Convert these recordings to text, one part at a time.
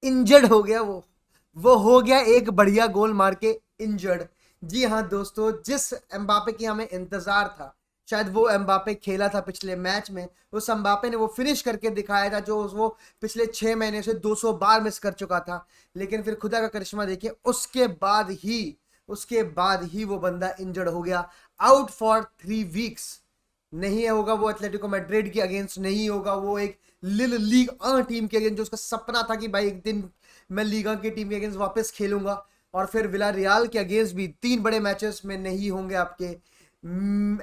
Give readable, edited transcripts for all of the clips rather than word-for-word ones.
Injured हो गया वो हो गया एक बढ़िया गोल मार के इंजर्ड। जी हाँ दोस्तों, जिस एम्बापे की हमें इंतजार था, शायद वो एम्बापे खेला था पिछले मैच में, उस एम्बापे ने वो फिनिश करके दिखाया था जो वो पिछले 6 महीने से 200 बार मिस कर चुका था। लेकिन फिर खुदा का करिश्मा देखिए, उसके बाद ही वो बंदा इंजर्ड हो गया, आउट फॉर 3 वीक्स। नहीं होगा वो एथलेटिको मैड्रिड के अगेंस्ट, नहीं होगा वो एक लिल लीग टीम के अगेंस्ट जो उसका सपना था कि भाई एक दिन मैं लीगा की टीम के अगेंस्ट वापस खेलूंगा। और फिर विला रियाल के अगेंस्ट भी 3 बड़े मैचेस में नहीं होंगे आपके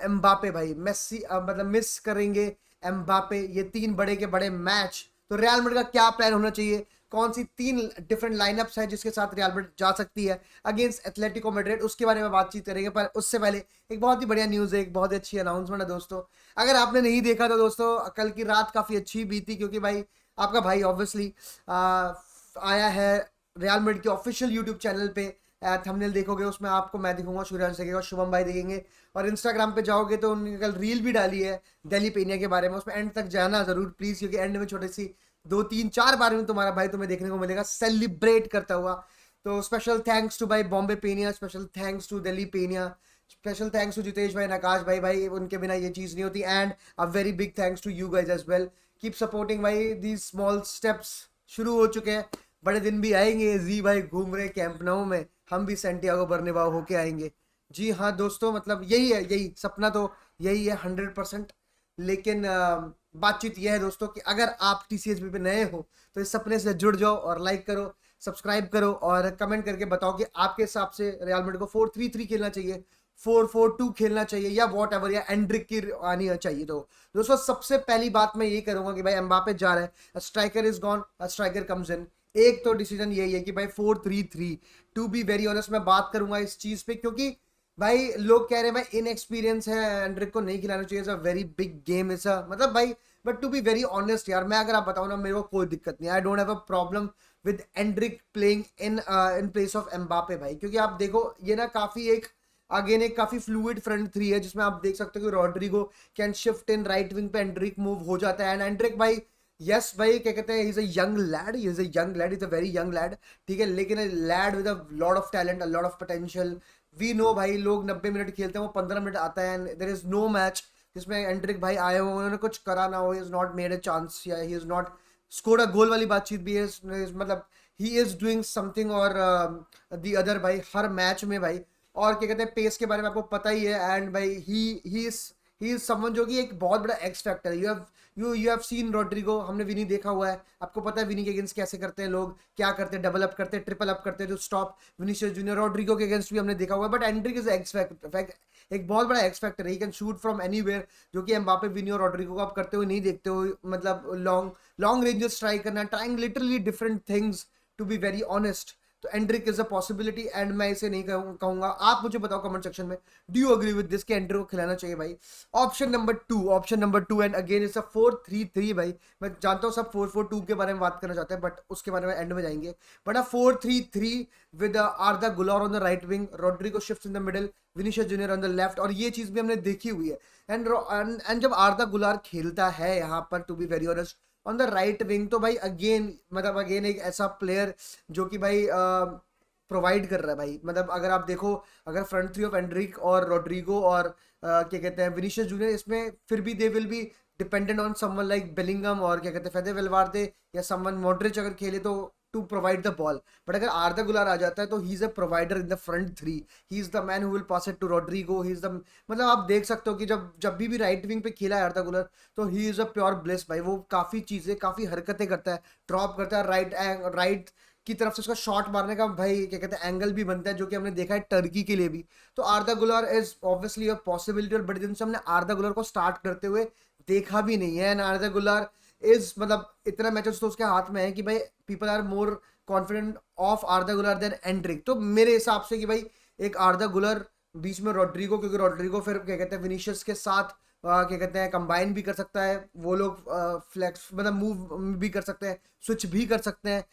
एम्बापे भाई। मेसी मतलब मिस करेंगे एम्बापे ये 3 बड़े के बड़े मैच। तो रियल मैड्रिड का क्या प्लान होना चाहिए, कौन सी 3 डिफरेंट लाइनअप्स है जिसके साथ रियल मैड्रिड जा सकती है अगेंस्ट एथलेटिको मैड्रिड, उसके बारे में बातचीत करेंगे। पर उससे पहले एक बहुत ही बढ़िया न्यूज़ है, एक बहुत ही अच्छी अनाउंसमेंट है दोस्तों। अगर आपने नहीं देखा तो दोस्तों, कल की रात काफ़ी अच्छी बीती, क्योंकि भाई आपका भाई ऑब्वियसली आया है रियल मैड्रिड के ऑफिशियल यूट्यूब चैनल पे। थंबनेल देखोगे उसमें आपको मैं दिखूंगा, सूर्यांश दिखेगा, शुभम भाई दिखेंगे। और इंस्टाग्राम पे जाओगे तो उन्होंने कल रील भी डाली है दिल्ली पेनिया के बारे में, उसमें एंड तक जाना जरूर प्लीज, क्योंकि एंड में छोटी सी 2 3 4 बार में तुम्हारा भाई तुम्हें देखने को मिलेगा सेलिब्रेट करता हुआ। तो स्पेशल थैंक्स टू भाई बॉम्बे पेनिया, स्पेशल थैंक्स टू दिल्ली पेनिया, स्पेशल थैंक्स टू जितेश भाई, नकाश भाई, भाई उनके बिना ये चीज़ नहीं होती। And a very big thanks to you guys as well, keep supporting भाई, दीज स्मॉल स्टेप्स शुरू हो चुके हैं, बड़े दिन भी आएंगे। जी भाई घूम रहे कैंप नाउ में, हम भी सेंटियागो बर्नेबाउ होके आएंगे। जी हाँ दोस्तों, मतलब यही है, यही सपना तो यही है 100%। लेकिन बातचीत यह है दोस्तों कि अगर आप TCSB पे नए हो तो इस सपने से जुड़ जाओ और लाइक करो, सब्सक्राइब करो और कमेंट करके बताओ कि आपके हिसाब से रियल मैड्रिड को 4-3-3 खेलना चाहिए, 4-4-2 खेलना चाहिए, या वॉट एवर, या एंड्रिक की आनी चाहिए। तो दोस्तों सबसे पहली बात मैं ये करूंगा कि भाई एम्बापे जा रहा है, striker is gone, striker comes in. एक तो डिसीजन यही है कि भाई 4-3-3। टू बी वेरी ऑनेस्ट मैं बात करूंगा इस चीज पे, क्योंकि भाई लोग कह रहे हैं भाई इन एक्सपीरियंस है, एंड्रिक को नहीं खिलाना चाहिए, is a very big game, is a मतलब भाई। But to be very honest यार, मैं अगर आप बताऊं ना, मेरे को कोई दिक्कत नहीं, I don't have a problem with Anrich playing in place of Mbappe भाई। क्योंकि आप देखो ये ना काफी एक अगेन एक काफी फ्लूइड फ्रंट थ्री है, जिसमें आप देख सकते हो कि Rodrygo can shift in right wing पे, एंड्रिक मूव हो जाता है, एंड एंड्रिक भाई यस भाई क्या कहते हैं, he is a young lad, he is a young lad, is a very young lad, ठीक है, लेकिन lad with a lot of talent, a lot of potential. We know भाई लोग 90 मिनट खेलते हैं, वो 15 मिनट आता है, and there is no match जिसमें एंड्रिक भाई आए हो उन्होंने कुछ करा ना हो, he is not made a chance, या he is not scored a goal वाली बातचीत भी है मतलब ही इज डूइंग समथिंग और दी अदर भाई हर मैच में भाई। और क्या कहते हैं, पेस के बारे में आपको पता ही है, एंड भाई ही इज समवन जो कि एक बहुत बड़ा एक्स फैक्टर है। यू हैव सीन रॉड्रिगो, हमने विनी देखा हुआ है, आपको पता है विनी के अगेंस्ट कैसे करते हैं लोग, क्या करते हैं, डबल अप करते हैं, ट्रिपल अप करते हैं, जो स्टॉप विनीशियस जूनियर, रॉड्रिगो के अगेंस्ट भी हमने देखा हुआ है। But Anrich is x factor, एक बहुत बड़ा एक्स फैक्टर है, he can shoot from anywhere, जो कि एम्बापे, विनी और रॉड्रिगो को आप करते हुए नहीं देखते हो। मतलब लॉन्ग लॉन्ग रेंजेस ट्राई करना, trying literally different things, to be very honest. तो Endrick is a possibility, and मैं इसे नहीं कहूंगा। आप मुझे बताओ कमेंट सेक्शन में, do you agree with this कि एंड्रिक को खिलाना चाहिए भाई। Option number two and again is a 4-3-3 भाई। मैं जानता हूँ सब 4-4-2 के बारे में बात करना चाहते हैं, बट उसके बारे में एंड में जाएंगे। But a 4-3-3 with Arda Guler on the right wing, Rodrigo shifts in the middle, Vinicius Junior on the left, और ये चीज भी हमने देखी हुई है। एंड जब आर्दा गुलार खेलता है यहाँ पर, to be very honest, on the right wing, तो भाई अगेन मतलब अगेन एक ऐसा प्लेयर जो कि भाई प्रोवाइड कर रहा है भाई। मतलब अगर आप देखो, अगर फ्रंट थ्री ऑफ एंड्रिक और रोड्रिगो और क्या कहते हैं विनीशियस जूनियर, इसमें फिर भी they will be dependent on someone like Bellingham और क्या कहते हैं फेदे वेलवार्दे, या समवन मॉड्रिच अगर खेले तो to provide the ball. But अगर आर्दा गुलार आ जाता है तो he is a provider in the front three, he is the man who will pass it to Rodrygo, he is the मतलब आप देख सकते हो कि जब जब भी राइट विंग पे खेला है आर्दा गुलार, तो he is a pure bliss भाई। वो काफी चीजें काफी हरकतें करता है, ड्रॉप करता है, राइट की तरफ से उसका शॉट मारने का भाई क्या कहते हैं एंगल भी बनता है, जो कि हमने देखा है टर्की के लिए भी। तो Arda Guler is obviously a possibility, और बड़े दिन से हमने आर्दा गुलार को स्टार्ट करते हुए देखा भी नहीं है। एंड आर्दा गुलार इज मतलब इतना मैचेस तो उसके हाथ में है कि भाई people are more confident of Arda Guler than Endrick. तो मेरे हिसाब से कि भाई एक आर्दा गुलर बीच में रॉड्रिगो, क्योंकि रॉड्रिगो फिर क्या कहते हैं विनीशियस के साथ क्या कहते हैं कंबाइन भी कर सकता है, वो लोग फ्लेक्स मतलब मूव भी कर सकते हैं, स्विच भी कर सकते हैं।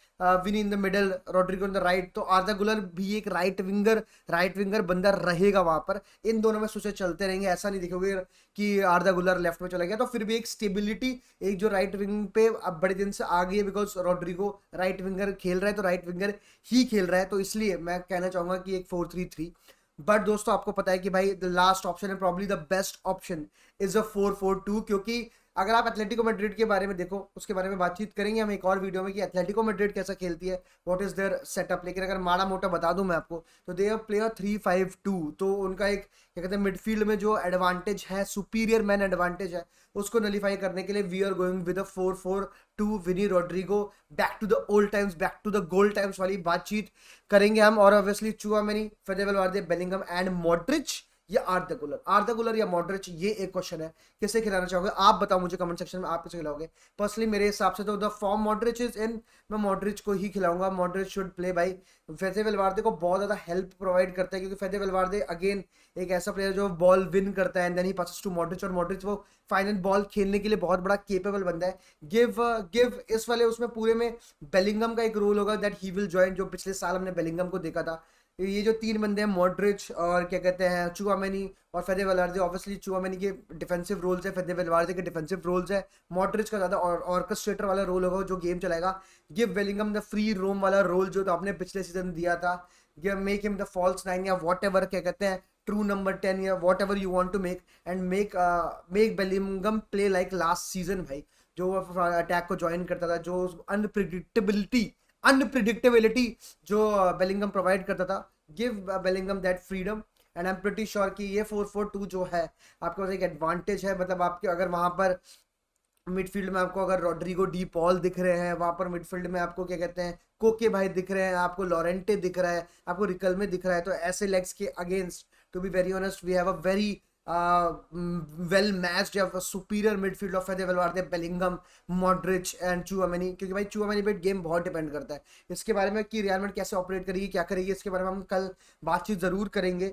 Vini in the middle, Rodrigo in the right, तो आर्दा गुलर भी एक राइट विंगर बंदा रहेगा वहां पर। इन दोनों में स्विचेस चलते रहेंगे, ऐसा नहीं देखोगे कि आर्दा गुलर लेफ्ट में चला गया, तो फिर भी एक स्टेबिलिटी एक जो राइट विंग पे अब बड़े दिन से आ गई है, बिकॉज रॉड्रिगो राइट विंगर खेल रहा है तो राइट विंगर ही खेल रहा है, तो इसलिए मैं कहना चाहूंगा कि एक 4-3-3। बट दोस्तों आपको पता है कि भाई द लास्ट ऑप्शन है probably the best option is a 4-4-2, क्योंकि अगर आप एथलेटिको मैड्रिड के बारे में देखो, उसके बारे में बातचीत करेंगे हम एक और वीडियो में कि एथलेटिको मैड्रिड कैसा खेलती है, व्हाट इज देयर सेटअप। लेकिन अगर माड़ा मोटा बता दूं मैं आपको, तो दे प्ले 3-5-2, तो उनका एक क्या कहते हैं मिडफील्ड में जो एडवांटेज है, सुपीरियर मैन एडवांटेज है, उसको नलीफाई करने के लिए we are going with a 4-4-2, Vini Rodrygo, back to the old times, back to the gold times वाली बातचीत करेंगे हम। और obviously Tchouameni, Fede Valverde, Bellingham and Modric या आर्दा गुलर या मॉड्रिच, ये एक क्वेश्चन है। किसे खिलाना चाहोगे आप बताओ मुझे कमेंट सेक्शन में, आप किसे खिलाओगे। पर्सनली मेरे हिसाब से तो the form Modric is in, मैं मॉड्रिच को ही खिलाऊंगा। मॉड्रिच शुड प्ले भाई, फेदे वेलवार्दे को बहुत ज्यादा हेल्प प्रोवाइड करता है, क्योंकि फेदे वेलवार्दे अगेन एक ऐसा प्लेयर जो बॉल विन करता है and then he passes to Modric, और मॉड्रिच वो फाइनल बॉल खेलने के लिए बहुत बड़ा केपेबल बंदा है। गिव इस वाले उसमें पूरे में बेलिंगम का एक रोल होगा दैट ही विल ज्वाइन, जो पिछले साल हमने बेलिंगम को देखा था। ये जो तीन बंदे हैं मॉड्रिच और क्या कहते हैं चुआमेनी और फेदे वेलवार्दे, ऑब्वियसली चुआमेनी के डिफेंसिव रोल्स है, फेदे वेलवार्दे के डिफेंसिव रोल्स है, मॉड्रिच का ज्यादा ऑर्केस्ट्रेटर वाला रोल होगा जो गेम चलाएगा। Give Bellingham the free roam वाला रोल जो तो आपने पिछले सीजन दिया था, give make him the false 9 या वॉट एवर क्या कहते हैं ट्रू नंबर 10 या whatever you want to make, and make Bellingham play like last season भाई, जो अटैक को ज्वाइन करता था, जो अनप्रिडिक्टेबिलिटी जो बेलिंगम प्रोवाइड करता था। Give Bellingham that freedom, and I am pretty sure कि ये 4-4-2 जो है आपके पास एक एडवांटेज है। मतलब आपके अगर वहां पर मिडफील्ड में आपको अगर रॉड्रिगो डी पॉल दिख रहे हैं, वहां पर मिडफील्ड में आपको क्या कहते हैं कोके भाई दिख रहे हैं, आपको लॉरेंटे दिख रहा है, आपको रिकल्मे दिख रहा है, तो ऐसे लेग्स के against to be very honest we have a very well matched या superior midfield of Fede Valverde, Bellingham, Modric and Tchouameni. क्योंकि भाई चुआमेनी पे गेम बहुत डिपेंड करता है इसके बारे में कि रियल मैड्रिड कैसे ऑपरेट करेगी, क्या करेगी, इसके बारे में हम कल बातचीत जरूर करेंगे।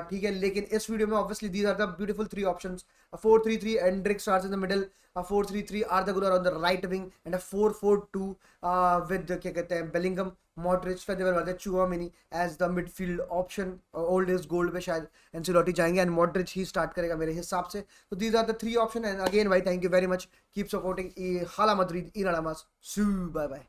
ठीक है, लेकिन इस वीडियो में obviously these are the beautiful 3 options, 4-3-3 Endrick stars in the middle, 4-3-3 Arda Guler on the right wing, and 4-4-2 with क्या कहते हैं Bellingham, Modric, Fede Valverde, Tchouameni as the midfield option. Old is gold पे शायद Ancelotti जाएंगे and Modric he start करेगा मेरे हिसाब से। तो दीज आर द 3 ऑप्शन, एंड अगेन भाई thank you very much, keep supporting Hala Madrid, bye bye.